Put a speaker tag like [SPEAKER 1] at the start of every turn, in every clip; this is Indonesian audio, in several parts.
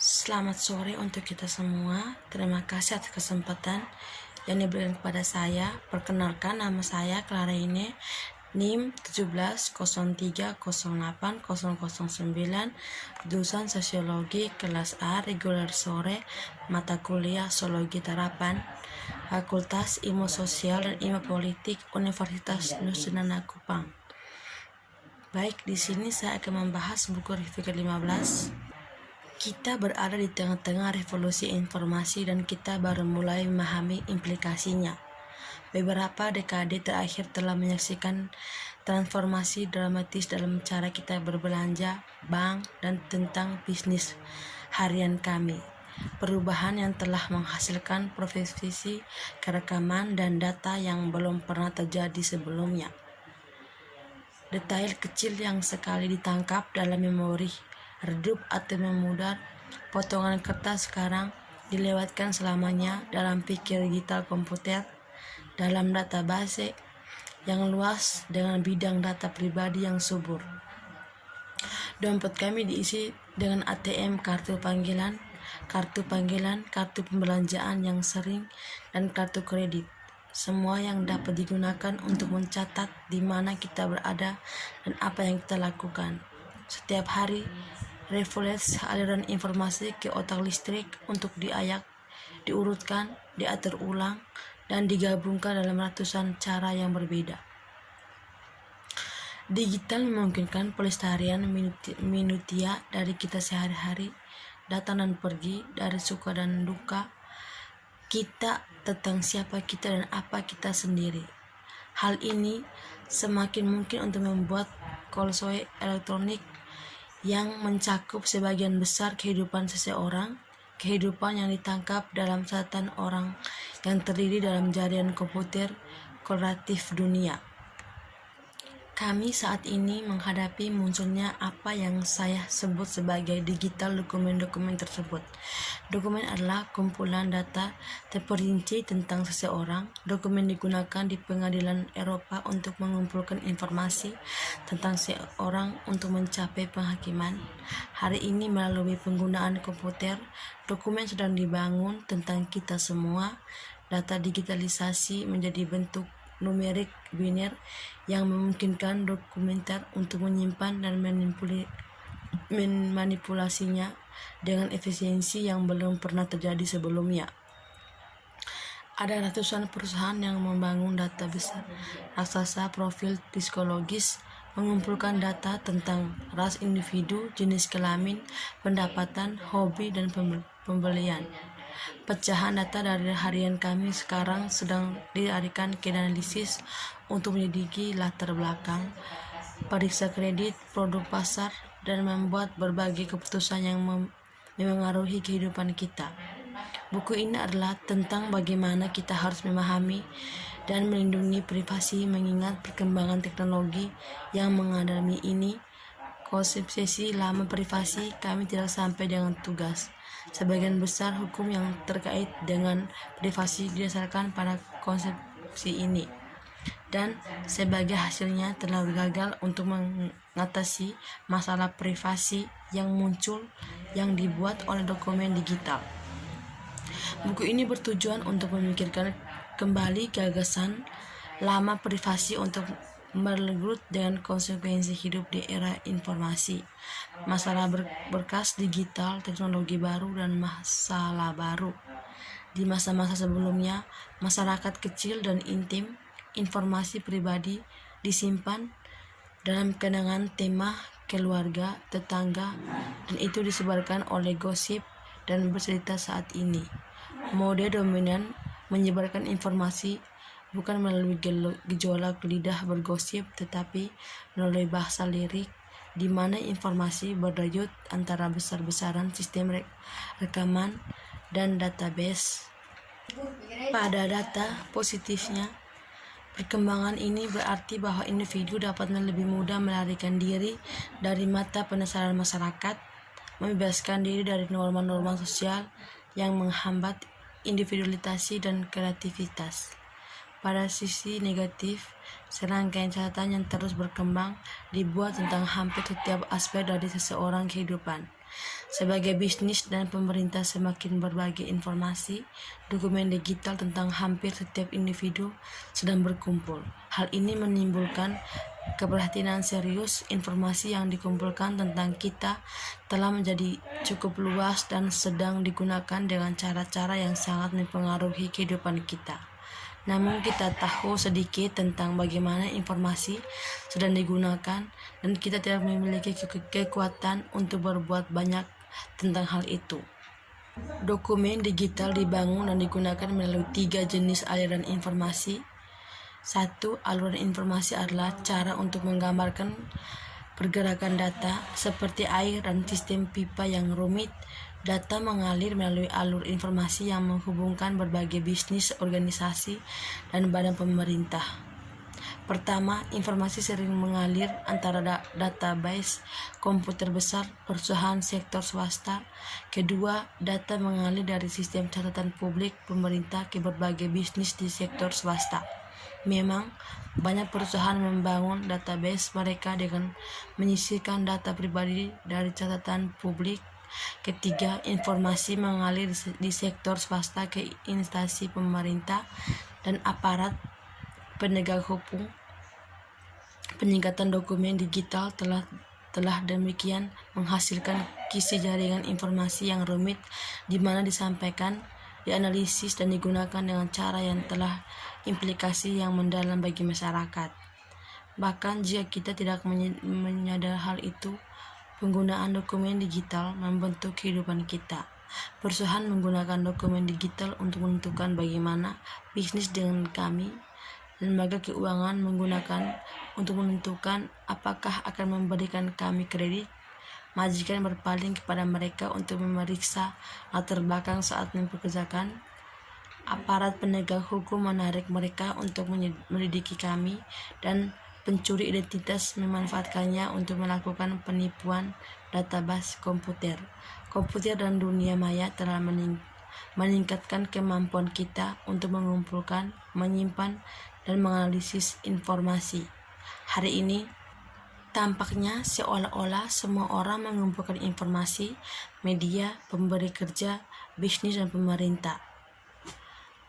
[SPEAKER 1] Selamat sore untuk kita semua. Terima kasih atas kesempatan yang diberikan kepada saya. Perkenalkan, nama saya Claraine, NIM 170308009, jurusan Sosiologi, kelas A, reguler sore, mata kuliah Sosiologi Terapan, Fakultas Ilmu Sosial dan Ilmu Politik, Universitas Nusa Kupang. Baik, di sini saya akan membahas buku review ke-15. Kita berada di tengah-tengah revolusi informasi dan kita baru mulai memahami implikasinya. Beberapa dekade terakhir telah menyaksikan transformasi dramatis dalam cara kita berbelanja, bank, dan tentang bisnis harian kami. Perubahan yang telah menghasilkan profesi kerekaman dan data yang belum pernah terjadi sebelumnya. Detail kecil yang sekali ditangkap dalam memori redup atau memudar, potongan kertas sekarang dilewatkan selamanya dalam pikir digital komputer, dalam database yang luas dengan bidang data pribadi yang subur. Dompet kami diisi dengan ATM, kartu panggilan, kartu pembelanjaan yang sering, dan kartu kredit. Semua yang dapat digunakan untuk mencatat di mana kita berada dan apa yang kita lakukan. Setiap hari, revolusi aliran informasi ke otak listrik untuk diayak, diurutkan, diatur ulang, dan digabungkan dalam ratusan cara yang berbeda. Digital memungkinkan pelestarian minutia dari kita sehari-hari, datang dan pergi, dari suka dan duka kita tentang siapa kita dan apa kita sendiri. Hal ini semakin mungkin untuk membuat kolosoi elektronik yang mencakup sebagian besar kehidupan seseorang, kehidupan yang ditangkap dalam catatan orang yang terdiri dalam jaringan komputer kolaboratif dunia. Kami saat ini menghadapi munculnya apa yang saya sebut sebagai digital dokumen-dokumen tersebut. Dokumen adalah kumpulan data terperinci tentang seseorang. Dokumen digunakan di pengadilan Eropa untuk mengumpulkan informasi tentang seseorang untuk mencapai penghakiman. Hari ini melalui penggunaan komputer, dokumen sedang dibangun tentang kita semua. Data digitalisasi menjadi bentuk numerik biner yang memungkinkan dokumenter untuk menyimpan dan memanipulasinya dengan efisiensi yang belum pernah terjadi sebelumnya. Ada ratusan perusahaan yang membangun data besar raksasa profil psikologis, mengumpulkan data tentang ras individu, jenis kelamin, pendapatan, hobi, dan pembelian. Pecahan data dari harian kami sekarang sedang dilarikan ke analisis untuk menyelidiki latar belakang, periksa kredit, produk pasar, dan membuat berbagai keputusan yang memengaruhi kehidupan kita. Buku ini adalah tentang bagaimana kita harus memahami dan melindungi privasi mengingat perkembangan teknologi yang mengalami ini. Konsepsi lama privasi kami tidak sampai dengan tugas. Sebagian besar hukum yang terkait dengan privasi didasarkan pada konsepsi ini, dan sebagai hasilnya telah gagal untuk mengatasi masalah privasi yang muncul yang dibuat oleh dokumen digital. Buku ini bertujuan untuk memikirkan kembali gagasan lama privasi untuk bergelut dengan konsekuensi hidup di era informasi, masalah berkas digital, teknologi baru, dan masalah baru. Di masa-masa sebelumnya, masyarakat kecil dan intim, informasi pribadi disimpan dalam kenangan tema keluarga, tetangga, dan itu disebarkan oleh gosip dan bercerita. Saat ini, mode dominan menyebarkan informasi bukan melalui gejolak lidah bergosip, tetapi melalui bahasa lirik, di mana informasi berdayut antara besar-besaran sistem rekaman dan database. Pada data positifnya, perkembangan ini berarti bahwa individu dapat lebih mudah melarikan diri dari mata penasaran masyarakat, membebaskan diri dari norma-norma sosial yang menghambat individualitas dan kreativitas. Pada sisi negatif, serangkaian catatan yang terus berkembang dibuat tentang hampir setiap aspek dari seseorang kehidupan. Sebagai bisnis dan pemerintah semakin berbagi informasi, dokumen digital tentang hampir setiap individu sedang berkumpul. Hal ini menimbulkan keprihatinan serius. Informasi yang dikumpulkan tentang kita telah menjadi cukup luas dan sedang digunakan dengan cara-cara yang sangat mempengaruhi kehidupan kita. Namun kita tahu sedikit tentang bagaimana informasi sedang digunakan dan kita tidak memiliki kekuatan untuk berbuat banyak tentang hal itu. Dokumen digital dibangun dan digunakan melalui 3 jenis aliran informasi. 1. Aliran informasi adalah cara untuk menggambarkan pergerakan data seperti air dan sistem pipa yang rumit. Data mengalir melalui alur informasi yang menghubungkan berbagai bisnis, organisasi, dan badan pemerintah. Pertama, informasi sering mengalir antara database komputer besar perusahaan sektor swasta. Kedua, data mengalir dari sistem catatan publik pemerintah ke berbagai bisnis di sektor swasta. Memang, banyak perusahaan membangun database mereka dengan menyisihkan data pribadi dari catatan publik. Ketiga, informasi mengalir di sektor swasta ke instansi pemerintah dan aparat penegak hukum. Peningkatan dokumen digital telah demikian menghasilkan kisi jaringan informasi yang rumit di mana disampaikan, dianalisis, dan digunakan dengan cara yang telah implikasi yang mendalam bagi masyarakat. Bahkan jika kita tidak menyadari hal itu, penggunaan dokumen digital membentuk kehidupan kita. Perusahaan menggunakan dokumen digital untuk menentukan bagaimana bisnis dengan kami. Lembaga keuangan menggunakan untuk menentukan apakah akan memberikan kami kredit. Majikan berpaling kepada mereka untuk memeriksa latar belakang saat mempekerjakan. Aparat penegak hukum menarik mereka untuk menyelidiki kami, dan pencuri identitas memanfaatkannya untuk melakukan penipuan database komputer. Komputer dan dunia maya telah meningkatkan kemampuan kita untuk mengumpulkan, menyimpan, dan menganalisis informasi. Hari ini, tampaknya seolah-olah semua orang mengumpulkan informasi, media, pemberi kerja, bisnis, dan pemerintah.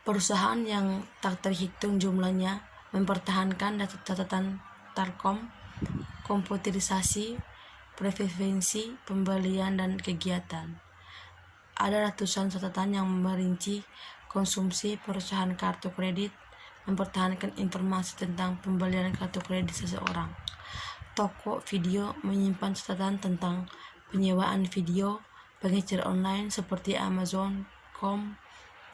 [SPEAKER 1] Perusahaan yang tak terhitung jumlahnya mempertahankan catatan Telkom, komputerisasi, preferensi, pembelian, dan kegiatan. Ada ratusan catatan yang merinci konsumsi perusahaan kartu kredit, mempertahankan informasi tentang pembelian kartu kredit seseorang. Toko video menyimpan catatan tentang penyewaan video. Pengecer online seperti Amazon.com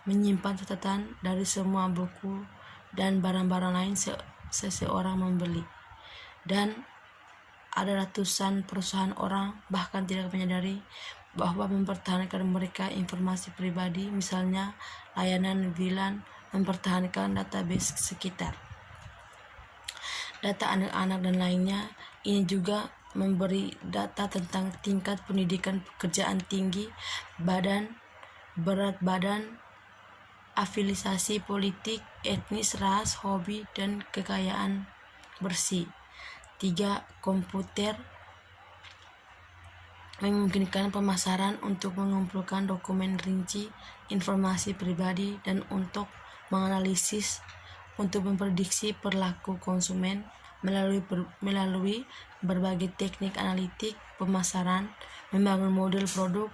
[SPEAKER 1] menyimpan catatan dari semua buku dan barang-barang lain seseorang membeli. Dan ada ratusan perusahaan orang bahkan tidak menyadari bahwa mempertahankan mereka informasi pribadi, misalnya layanan VLAN, mempertahankan database sekitar. Data anak-anak dan lainnya. Ini juga memberi data tentang tingkat pendidikan, pekerjaan tinggi, berat badan, afiliasi politik, etnis, ras, hobi, dan kekayaan bersih. 3. Komputer memungkinkan pemasaran untuk mengumpulkan dokumen rinci, informasi pribadi, dan untuk menganalisis, untuk memprediksi perilaku konsumen melalui berbagai teknik analitik pemasaran, membangun model produk,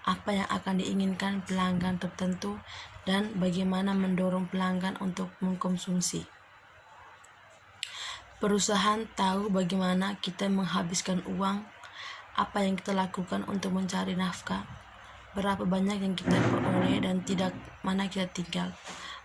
[SPEAKER 1] apa yang akan diinginkan pelanggan tertentu, dan bagaimana mendorong pelanggan untuk mengkonsumsi. Perusahaan tahu bagaimana kita menghabiskan uang, apa yang kita lakukan untuk mencari nafkah, berapa banyak yang kita peroleh dan tidak mana kita tinggal.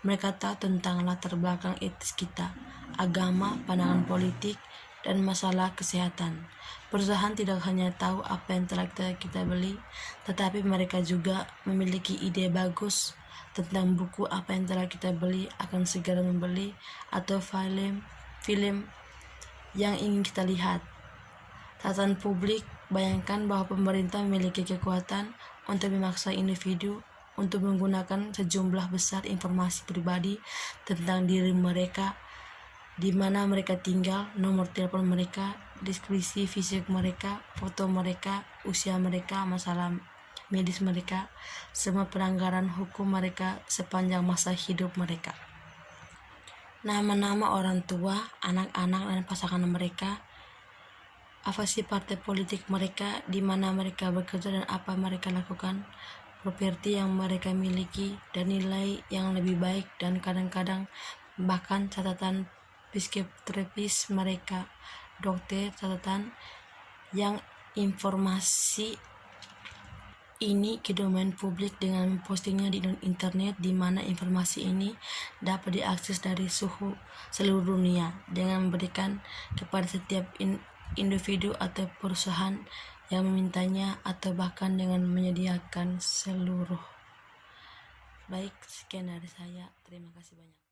[SPEAKER 1] Mereka tahu tentang latar belakang etis kita, agama, pandangan politik, dan masalah kesehatan. Perusahaan tidak hanya tahu apa yang telah kita beli, tetapi mereka juga memiliki ide bagus tentang buku apa yang telah kita beli, akan segera membeli, atau film yang ingin kita lihat. Catatan publik, bayangkan bahwa pemerintah memiliki kekuatan untuk memaksa individu untuk menggunakan sejumlah besar informasi pribadi tentang diri mereka, di mana mereka tinggal, nomor telepon mereka, deskripsi fisik mereka, foto mereka, usia mereka, masalah medis mereka, semua pelanggaran hukum mereka sepanjang masa hidup mereka. Nama-nama orang tua, anak-anak, dan pasangan mereka, apa sih partai politik mereka, di mana mereka bekerja dan apa mereka lakukan, properti yang mereka miliki, dan nilai yang lebih baik, dan kadang-kadang bahkan catatan psikioterapis mereka, dokter, catatan yang informasi ini ke domain publik dengan mempostingnya di internet, di mana informasi ini dapat diakses dari seluruh dunia dengan memberikan kepada setiap individu atau perusahaan yang memintanya, atau bahkan dengan menyediakan seluruh. Baik, sekian dari saya. Terima kasih banyak.